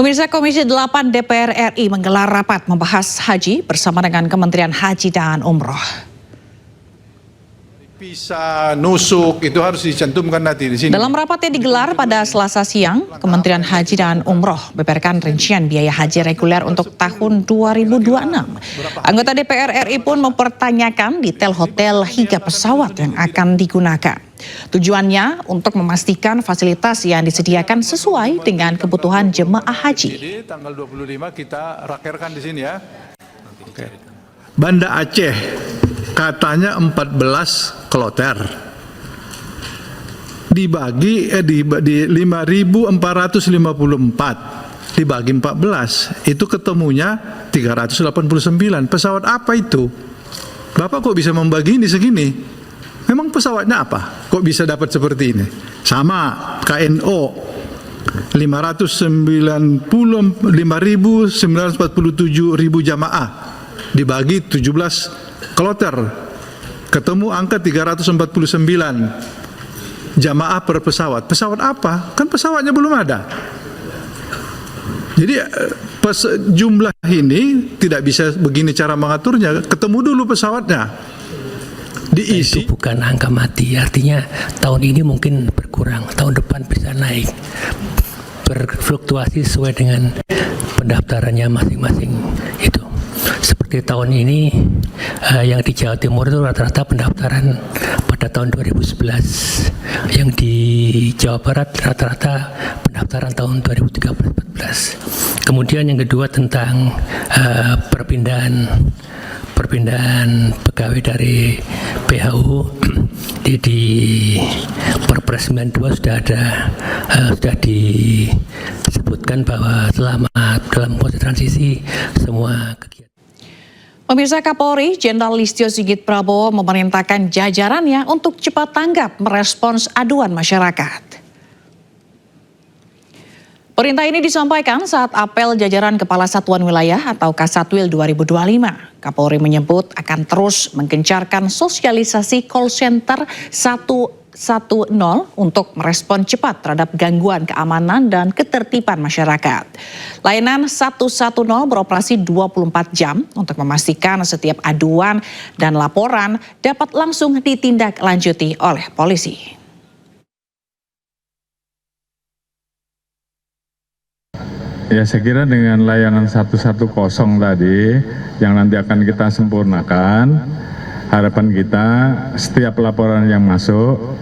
Pemirsa, Komisi 8 DPR RI menggelar rapat membahas haji bersama dengan Kementerian Haji dan Umroh. Bisa nusuk itu harus dicantumkan nanti di sini. Dalam rapat yang digelar pada Selasa siang, Kementerian Haji dan Umroh membeberkan rincian biaya haji reguler untuk tahun 2026. Anggota DPR RI pun mempertanyakan detail hotel hingga pesawat yang akan digunakan. Tujuannya untuk memastikan fasilitas yang disediakan sesuai dengan kebutuhan jemaah haji. Jadi tanggal 25 kita rakerkan di sini ya. Oke. Banda Aceh katanya 14 kloter dibagi di 5.454 dibagi 14 itu ketemunya 389. Pesawat apa itu? Bapak kok bisa membagi ini segini? Memang pesawatnya apa? Kok bisa dapat seperti ini? Sama KNO 595.947 jamaah dibagi 17 kloter ketemu angka 349 jamaah per pesawat. Pesawat apa? Kan pesawatnya belum ada. Jadi jumlah ini tidak bisa begini cara mengaturnya. Ketemu dulu pesawatnya, diisi. Itu bukan angka mati, artinya tahun ini mungkin berkurang, tahun depan bisa naik, berfluktuasi sesuai dengan pendaftarannya masing-masing. Itu seperti tahun ini yang di Jawa Timur itu rata-rata pendaftaran pada tahun 2011, yang di Jawa Barat rata-rata pendaftaran tahun 2013-14. Kemudian yang kedua tentang perpindahan pegawai dari PHU di Perpres 92 sudah disebutkan bahwa selama dalam proses transisi semua kegiatan. Pemirsa, Kapolri Jenderal Listio Sigit Prabowo memerintahkan jajarannya untuk cepat tanggap merespons aduan masyarakat. Perintah ini disampaikan saat apel jajaran Kepala Satuan Wilayah atau Kasatwil 2025. Kapolri menyebut akan terus menggencarkan sosialisasi call center 110 untuk merespon cepat terhadap gangguan keamanan dan ketertiban masyarakat. Layanan 110 beroperasi 24 jam untuk memastikan setiap aduan dan laporan dapat langsung ditindaklanjuti oleh polisi. Ya, saya kira dengan layanan 110 tadi yang nanti akan kita sempurnakan, harapan kita setiap laporan yang masuk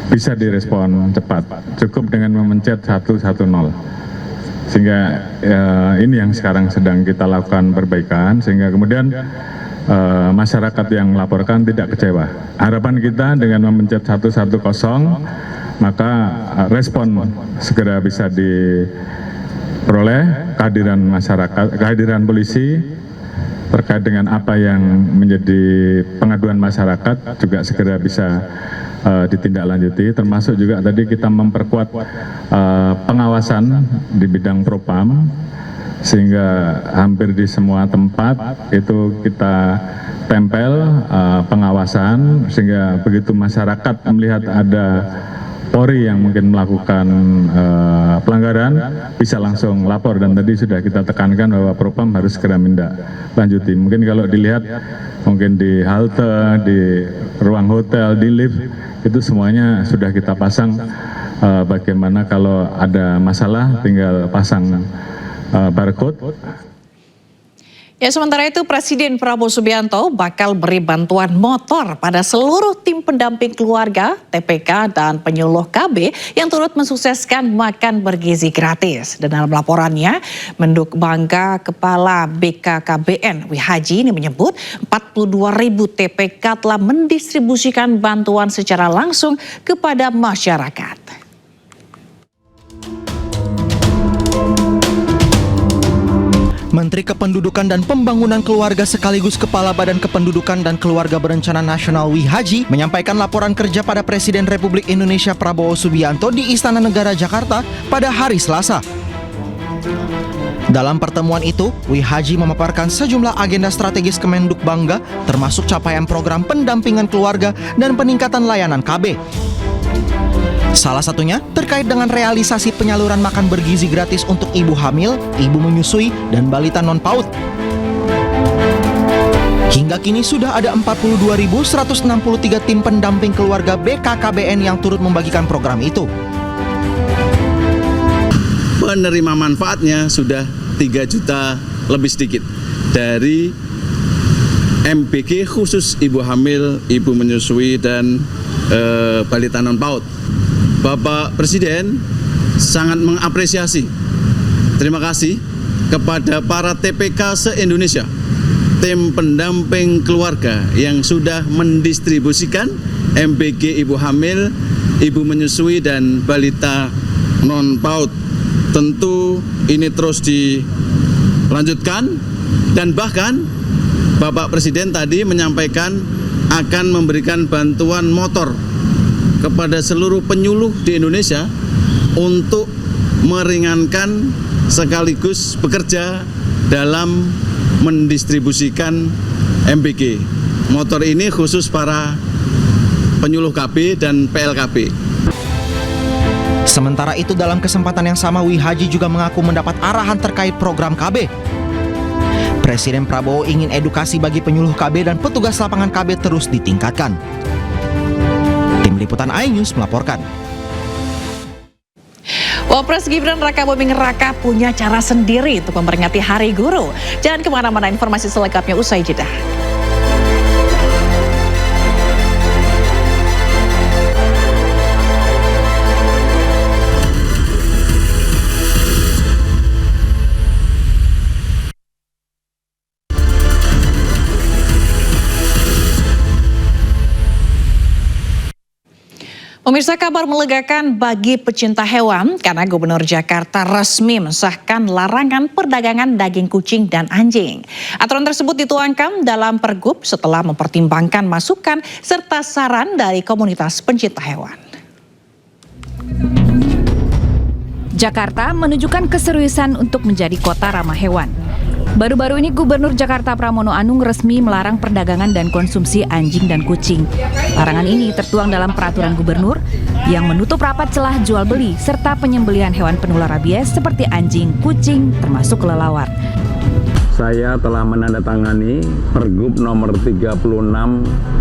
bisa direspon cepat, cukup dengan memencet 110. Sehingga ini yang sekarang sedang kita lakukan perbaikan, sehingga kemudian masyarakat yang melaporkan tidak kecewa. Harapan kita dengan memencet 110, maka respon segera bisa diperoleh, kehadiran masyarakat, kehadiran polisi terkait dengan apa yang menjadi pengaduan masyarakat juga segera bisa ditindaklanjuti, termasuk juga tadi kita memperkuat pengawasan di bidang propam, sehingga hampir di semua tempat itu kita tempel pengawasan, sehingga begitu masyarakat melihat ada Polri yang mungkin melakukan pelanggaran bisa langsung lapor, dan tadi sudah kita tekankan bahwa propam harus segera menindaklanjuti. Mungkin kalau dilihat mungkin di halte, di ruang hotel, di lift, itu semuanya sudah kita pasang bagaimana kalau ada masalah tinggal pasang barcode. Ya, sementara itu Presiden Prabowo Subianto bakal beri bantuan motor pada seluruh tim pendamping keluarga, TPK, dan penyuluh KB yang turut mensukseskan makan bergizi gratis. Dan dalam laporannya, Menduk Bangka Kepala BKKBN Wihaji ini menyebut 42.000 TPK telah mendistribusikan bantuan secara langsung kepada masyarakat. Menteri Kependudukan dan Pembangunan Keluarga sekaligus Kepala Badan Kependudukan dan Keluarga Berencana Nasional Wihaji menyampaikan laporan kerja pada Presiden Republik Indonesia Prabowo Subianto di Istana Negara Jakarta pada hari Selasa. Dalam pertemuan itu, Wihaji memaparkan sejumlah agenda strategis Kemenduk Bangga, termasuk capaian program pendampingan keluarga dan peningkatan layanan KB. Salah satunya terkait dengan realisasi penyaluran makan bergizi gratis untuk ibu hamil, ibu menyusui, dan balita non-PAUD. Hingga kini sudah ada 42.163 tim pendamping keluarga BKKBN yang turut membagikan program itu. Penerima manfaatnya sudah 3 juta lebih sedikit dari MBG khusus ibu hamil, ibu menyusui, dan balita non-PAUD. Bapak Presiden sangat mengapresiasi. Terima kasih kepada para TPK se-Indonesia, tim pendamping keluarga yang sudah mendistribusikan MBG ibu hamil, ibu menyusui, dan balita non-PAUD. Tentu ini terus dilanjutkan, dan bahkan Bapak Presiden tadi menyampaikan akan memberikan bantuan motor kepada seluruh penyuluh di Indonesia untuk meringankan sekaligus bekerja dalam mendistribusikan MBG. Motor ini khusus para penyuluh KB dan PLKB. Sementara itu dalam kesempatan yang sama Wihaji juga mengaku mendapat arahan terkait program KB. Presiden Prabowo ingin edukasi bagi penyuluh KB dan petugas lapangan KB terus ditingkatkan. Tim Liputan iNews melaporkan. Wapres Gibran Raka Buming Raka punya cara sendiri untuk memperingati Hari Guru. Jangan kemana-mana, informasi selengkapnya usai jeda. Pemirsa, kabar melegakan bagi pecinta hewan karena Gubernur Jakarta resmi mensahkan larangan perdagangan daging kucing dan anjing. Aturan tersebut dituangkan dalam Pergub setelah mempertimbangkan masukan serta saran dari komunitas pencinta hewan. Jakarta menunjukkan keseriusan untuk menjadi kota ramah hewan. Baru-baru ini Gubernur Jakarta Pramono Anung resmi melarang perdagangan dan konsumsi anjing dan kucing. Larangan ini tertuang dalam peraturan gubernur yang menutup rapat celah jual beli serta penyembelihan hewan penular rabies seperti anjing, kucing, termasuk kelelawar. Saya telah menandatangani Pergub nomor 36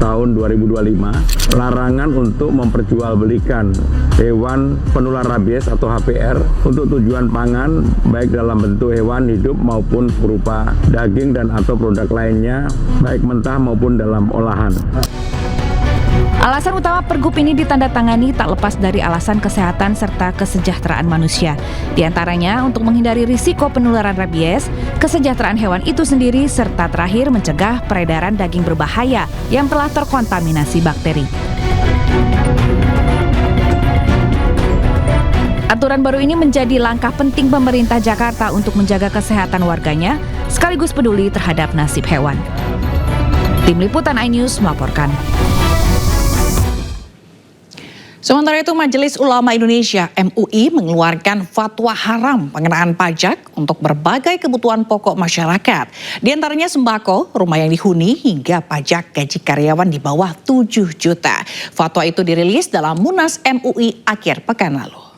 tahun 2025, larangan untuk memperjualbelikan hewan penular rabies atau HPR untuk tujuan pangan baik dalam bentuk hewan hidup maupun berupa daging dan atau produk lainnya baik mentah maupun dalam olahan. Alasan utama Pergub ini ditandatangani tak lepas dari alasan kesehatan serta kesejahteraan manusia. Di antaranya untuk menghindari risiko penularan rabies, kesejahteraan hewan itu sendiri, serta terakhir mencegah peredaran daging berbahaya yang telah terkontaminasi bakteri. Aturan baru ini menjadi langkah penting pemerintah Jakarta untuk menjaga kesehatan warganya, sekaligus peduli terhadap nasib hewan. Tim Liputan iNews melaporkan. Sementara itu, Majelis Ulama Indonesia (MUI) mengeluarkan fatwa haram pengenaan pajak untuk berbagai kebutuhan pokok masyarakat. Di antaranya sembako, rumah yang dihuni, hingga pajak gaji karyawan di bawah 7 juta. Fatwa itu dirilis dalam Munas MUI akhir pekan lalu.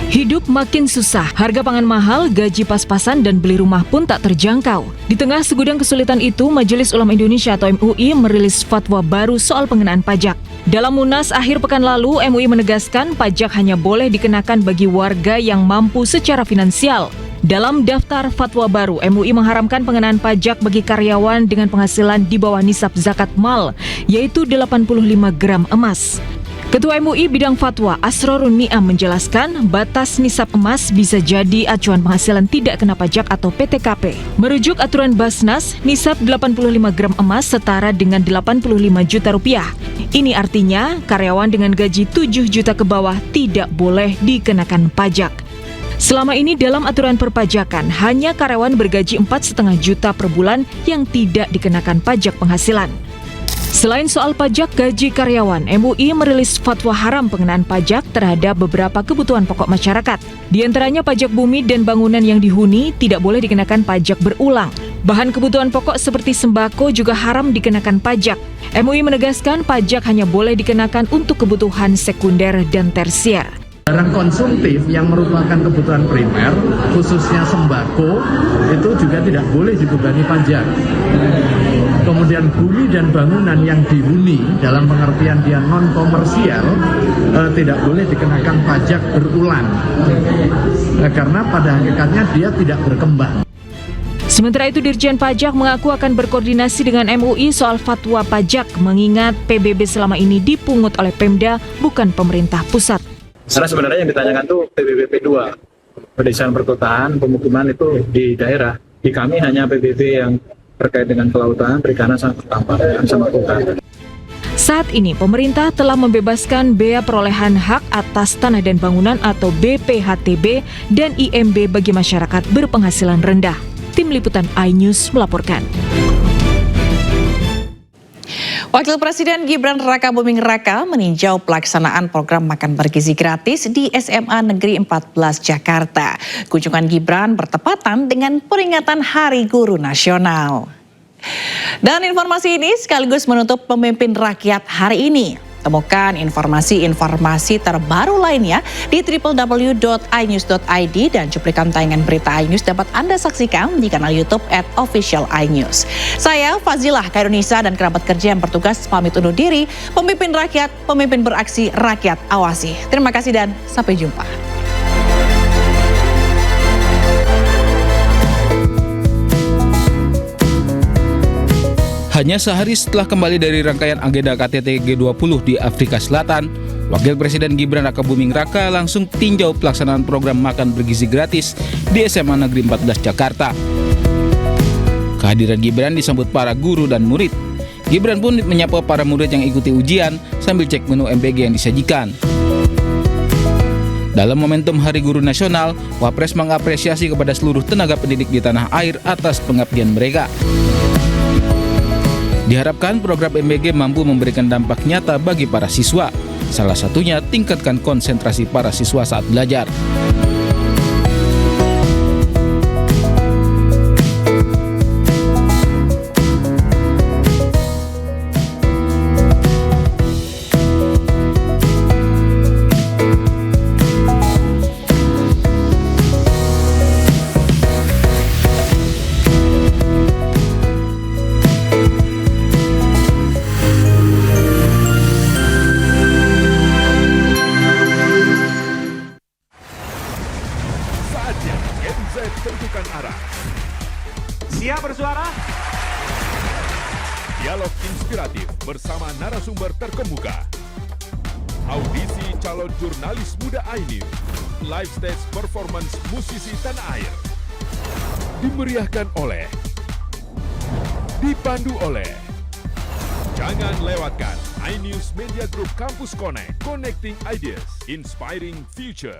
Hidup makin susah, harga pangan mahal, gaji pas-pasan, dan beli rumah pun tak terjangkau. Di tengah segudang kesulitan itu, Majelis Ulama Indonesia atau MUI merilis fatwa baru soal pengenaan pajak. Dalam Munas akhir pekan lalu, MUI menegaskan pajak hanya boleh dikenakan bagi warga yang mampu secara finansial. Dalam daftar fatwa baru, MUI mengharamkan pengenaan pajak bagi karyawan dengan penghasilan di bawah nisab zakat mal, yaitu 85 gram emas. Ketua MUI bidang fatwa Asrorun Ni'am menjelaskan batas nisab emas bisa jadi acuan penghasilan tidak kena pajak atau PTKP. Merujuk aturan Basnas, nisab 85 gram emas setara dengan 85 juta rupiah. Ini artinya karyawan dengan gaji 7 juta ke bawah tidak boleh dikenakan pajak. Selama ini dalam aturan perpajakan, hanya karyawan bergaji 4,5 juta per bulan yang tidak dikenakan pajak penghasilan. Selain soal pajak gaji karyawan, MUI merilis fatwa haram pengenaan pajak terhadap beberapa kebutuhan pokok masyarakat. Di antaranya pajak bumi dan bangunan yang dihuni tidak boleh dikenakan pajak berulang. Bahan kebutuhan pokok seperti sembako juga haram dikenakan pajak. MUI menegaskan pajak hanya boleh dikenakan untuk kebutuhan sekunder dan tersier. Barang konsumtif yang merupakan kebutuhan primer, khususnya sembako, itu juga tidak boleh dibebani pajak. Kemudian bumi dan bangunan yang dihuni dalam pengertian dia non-komersial tidak boleh dikenakan pajak berulang. Karena pada hakikatnya dia tidak berkembang. Sementara itu Dirjen Pajak mengaku akan berkoordinasi dengan MUI soal fatwa pajak mengingat PBB selama ini dipungut oleh Pemda bukan pemerintah pusat. Karena sebenarnya yang ditanyakan tuh PBB P2, pedesaan perkotaan, pemukiman itu di daerah. Di kami hanya PBB yang terkait dengan kelautan, perikanan, sama pertambangan, sama kota. Saat ini pemerintah telah membebaskan bea perolehan hak atas tanah dan bangunan atau BPHTB dan IMB bagi masyarakat berpenghasilan rendah. Tim Liputan iNews melaporkan. Wakil Presiden Gibran Rakabuming Raka meninjau pelaksanaan program makan bergizi gratis di SMA Negeri 14 Jakarta. Kunjungan Gibran bertepatan dengan peringatan Hari Guru Nasional. Dan informasi ini sekaligus menutup Pemimpin Rakyat hari ini. Temukan informasi-informasi terbaru lainnya di www.inews.id dan cuplikan tayangan berita iNews dapat Anda saksikan di kanal YouTube @officialinews. Saya Fazilah Kairunisa dan kerabat kerja yang bertugas pamit undur diri. Pemimpin rakyat, pemimpin beraksi, rakyat awasi. Terima kasih dan sampai jumpa. Hanya sehari setelah kembali dari rangkaian agenda KTT G20 di Afrika Selatan, Wakil Presiden Gibran Rakabuming Raka langsung tinjau pelaksanaan program makan bergizi gratis di SMA Negeri 14 Jakarta. Kehadiran Gibran disambut para guru dan murid. Gibran pun menyapa para murid yang ikuti ujian sambil cek menu MBG yang disajikan. Dalam momentum Hari Guru Nasional, Wapres mengapresiasi kepada seluruh tenaga pendidik di tanah air atas pengabdian mereka. Diharapkan program MBG mampu memberikan dampak nyata bagi para siswa. Salah satunya tingkatkan konsentrasi para siswa saat belajar. Tentukan arah. Siap bersuara? Dialog inspiratif bersama narasumber terkemuka. Audisi calon jurnalis muda iNews. Live stage performance musisi tanah air. Dimeriahkan oleh, dipandu oleh. Jangan lewatkan iNews Media Group Campus Connect. Connecting Ideas, Inspiring Future.